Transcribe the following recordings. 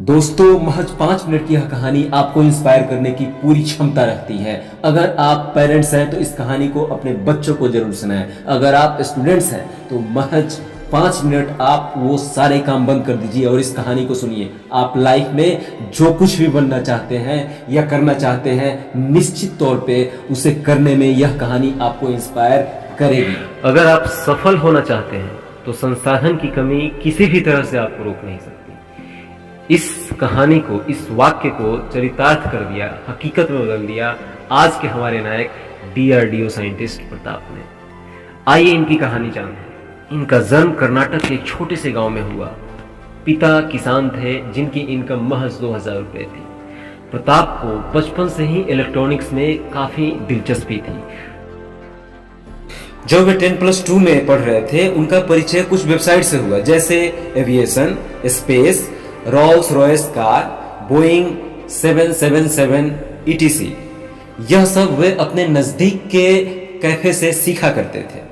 दोस्तों, महज 5 मिनट की यह कहानी आपको इंस्पायर करने की पूरी क्षमता रखती है। अगर आप पेरेंट्स हैं तो इस कहानी को अपने बच्चों को जरूर सुनाएं। अगर आप स्टूडेंट्स हैं तो महज 5 मिनट आप वो सारे काम बंद कर दीजिए और इस कहानी को सुनिए। आप लाइफ में जो कुछ भी बनना चाहते हैं या करना चाहते हैं, निश्चित तौर पे उसे करने में यह कहानी आपको इंस्पायर करेगी। अगर आप सफल होना चाहते हैं तो संसाधन की कमी किसी भी तरह से आपको रोक नहीं सकती। इस कहानी को, इस वाक्य को चरितार्थ कर दिया, हकीकत में बदल दिया आज के हमारे नायक DRDO साइंटिस्ट प्रताप ने। आइए इनकी कहानी जानते हैं। इनका जन्म कर्नाटक के एक छोटे से गांव में हुआ। पिता किसान थे जिनकी इनकम महज 2000 रुपये थी। प्रताप को बचपन से ही इलेक्ट्रॉनिक्स में काफी दिलचस्पी थी। जब वे 10+2 में पढ़ रहे थे, उनका परिचय कुछ वेबसाइट से हुआ, जैसे aviation, space, Rolls Royce car, Boeing 777 etc। यह सब वे अपने नजदीक के कैफे से सीखा करते थे।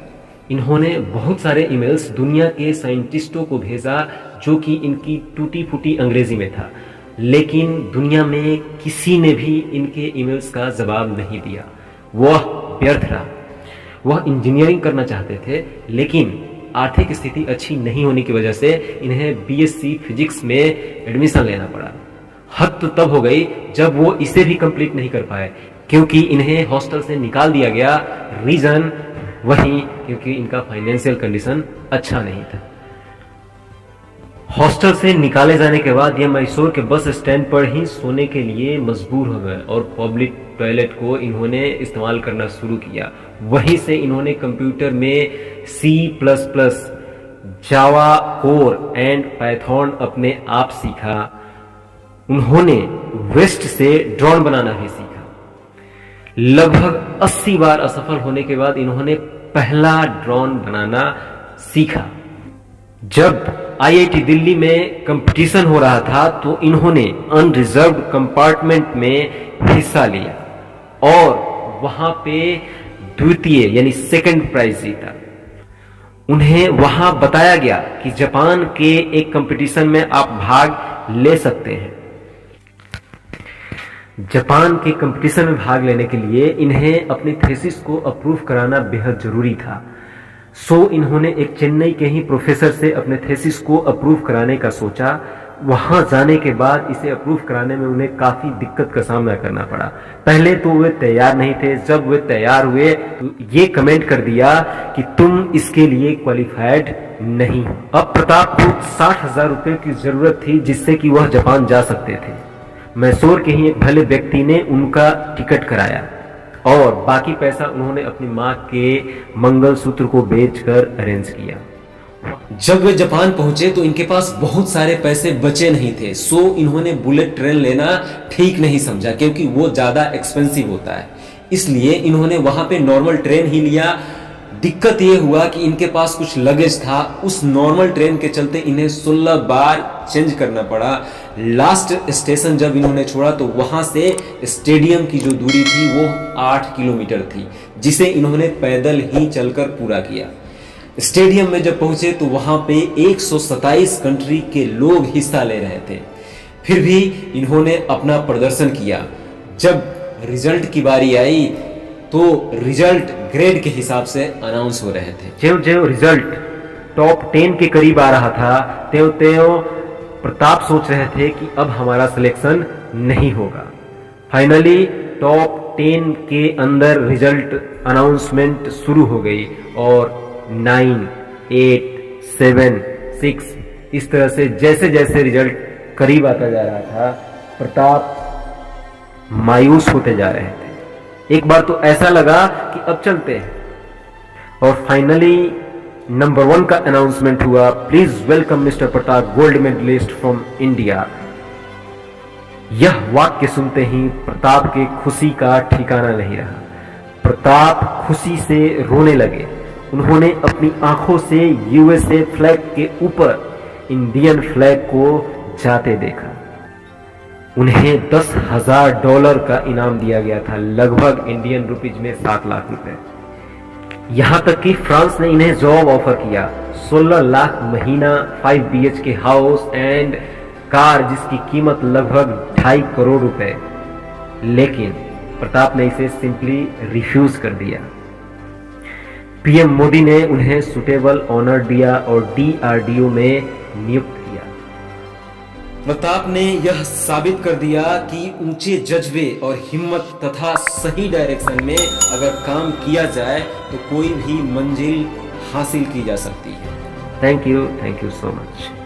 इन्होंने बहुत सारे ईमेल्स दुनिया के साइंटिस्टों को भेजा जो कि इनकी टूटी फूटी अंग्रेजी में था, लेकिन दुनिया में किसी ने भी इनके ईमेल्स का जवाब नहीं दिया। वह व्यर्थ रहा। वह इंजीनियरिंग करना चाहते थे, लेकिन आर्थिक स्थिति अच्छी नहीं होने की वजह से इन्हें BSc फिजिक्स में एडमिशन लेना पड़ा। हद तो तब हो गई जब वो इसे भी कंप्लीट नहीं कर पाए, क्योंकि इन्हें हॉस्टल से निकाल दिया गया। रीजन वही, क्योंकि इनका फाइनेंशियल कंडीशन अच्छा नहीं था। हॉस्टल से निकाले जाने के बाद ये मैसूर के बस स्टैंड पर ही सोने के लिए मजबूर हो गए और पब्लिक टॉयलेट को इन्होंने इस्तेमाल करना शुरू किया। वहीं से इन्होंने कंप्यूटर में C++, Java core and Python अपने आप सीखा। उन्होंने वेस्ट से ड्रोन बनाना भी सीखा। लगभग 80 बार असफल होने के बाद इन्होंने पहला ड्रोन बनाना सीखा। जब IIT दिल्ली में कंपटीशन हो रहा था तो इन्होंने अनरिजर्व्ड कंपार्टमेंट में हिस्सा लिया और वहां पे द्वितीय यानी सेकंड प्राइज जीता। उन्हें वहां बताया गया कि जापान के एक कंपटीशन में आप भाग ले सकते हैं। जापान के कंपटीशन में भाग लेने के लिए इन्हें अपनी थीसिस को अप्रूव कराना बेहद जरूरी था। सो इन्होंने एक चेन्नई के ही प्रोफेसर से अपने थीसिस को अप्रूव कराने का सोचा। वहां जाने के बाद इसे अप्रूव कराने में उन्हें काफी दिक्कत का सामना करना पड़ा। पहले तो वे तैयार नहीं थे। जब वे तैयार हुए तो ये कमेंट कर दिया कि तुम इसके लिए क्वालिफाइड नहीं हो। अब प्रताप को 60,000 रुपए की जरूरत थी जिससे कि वह जापान जा सकते थे। मैसूर के ही एक भले व्यक्ति ने उनका टिकट कराया और बाकी पैसा उन्होंने अपनी मां के मंगलसूत्र को बेचकर अरेंज किया। जब वे जापान पहुंचे तो इनके पास बहुत सारे पैसे बचे नहीं थे। सो इन्होंने बुलेट ट्रेन लेना ठीक नहीं समझा, क्योंकि वो ज्यादा एक्सपेंसिव होता है। इसलिए इन्होंने वहां पे नॉर्मल ट्रेन ही लिया। दिक्कत ये हुआ कि इनके पास कुछ लगेज था। उस नॉर्मल ट्रेन के चलते इन्हें 16 बार चेंज करना पड़ा। लास्ट स्टेशन जब इन्होंने छोड़ा तो वहां से स्टेडियम की जो दूरी थी वो 8 किलोमीटर थी, जिसे इन्होंने पैदल ही चलकर पूरा किया। स्टेडियम में जब पहुंचे तो वहां पे 127 कंट्री के लोग हिस्सा ले रहे थे। फिर भी इन्होंने अपना प्रदर्शन किया। जब रिजल्ट की बारी आई तो रिजल्ट ग्रेड के हिसाब से अनाउंस हो रहे थे। ज्यों ज्यों रिजल्ट टॉप 10 के करीब आ रहा था, त्यों त्यों प्रताप सोच रहे थे कि अब हमारा सिलेक्शन नहीं होगा। फाइनली टॉप 10 के अंदर रिजल्ट अनाउंसमेंट शुरू हो गई और 9, 8, 7, 6 इस तरह से जैसे जैसे रिजल्ट करीब आता जा रहा था, प्रताप मायूस होते जा रहे थे। एक बार तो ऐसा लगा कि अब चलते हैं। और फाइनली नंबर 1 का अनाउंसमेंट हुआ। Please welcome mister Pratap, gold medalist from India. यह वाक्य सुनते ही प्रताप के खुशी का ठिकाना नहीं रहा। प्रताप खुशी से रोने लगे। उन्होंने अपनी आंखों से USA फ्लैग के ऊपर इंडियन फ्लैग को जाते देखा। उन्हें $10,000 का इनाम दिया गया था, लगभग इंडियन रुपीज में 7 लाख रुपए। यहां तक कि फ्रांस ने इन्हें जॉब ऑफर किया, 16 लाख महीना, 5 BHK हाउस एंड कार जिसकी कीमत लगभग 2.5 करोड़ रुपए, लेकिन प्रताप ने इसे सिंपली रिफ्यूज कर दिया। पीएम मोदी ने उन्हें सुटेबल ऑनर दिया और डीआरडीओ में नियुक्त किया। प्रताप ने यह साबित कर दिया कि ऊंचे जज्बे और हिम्मत तथा सही डायरेक्शन में अगर काम किया जाए तो कोई भी मंजिल हासिल की जा सकती है। Thank you so much.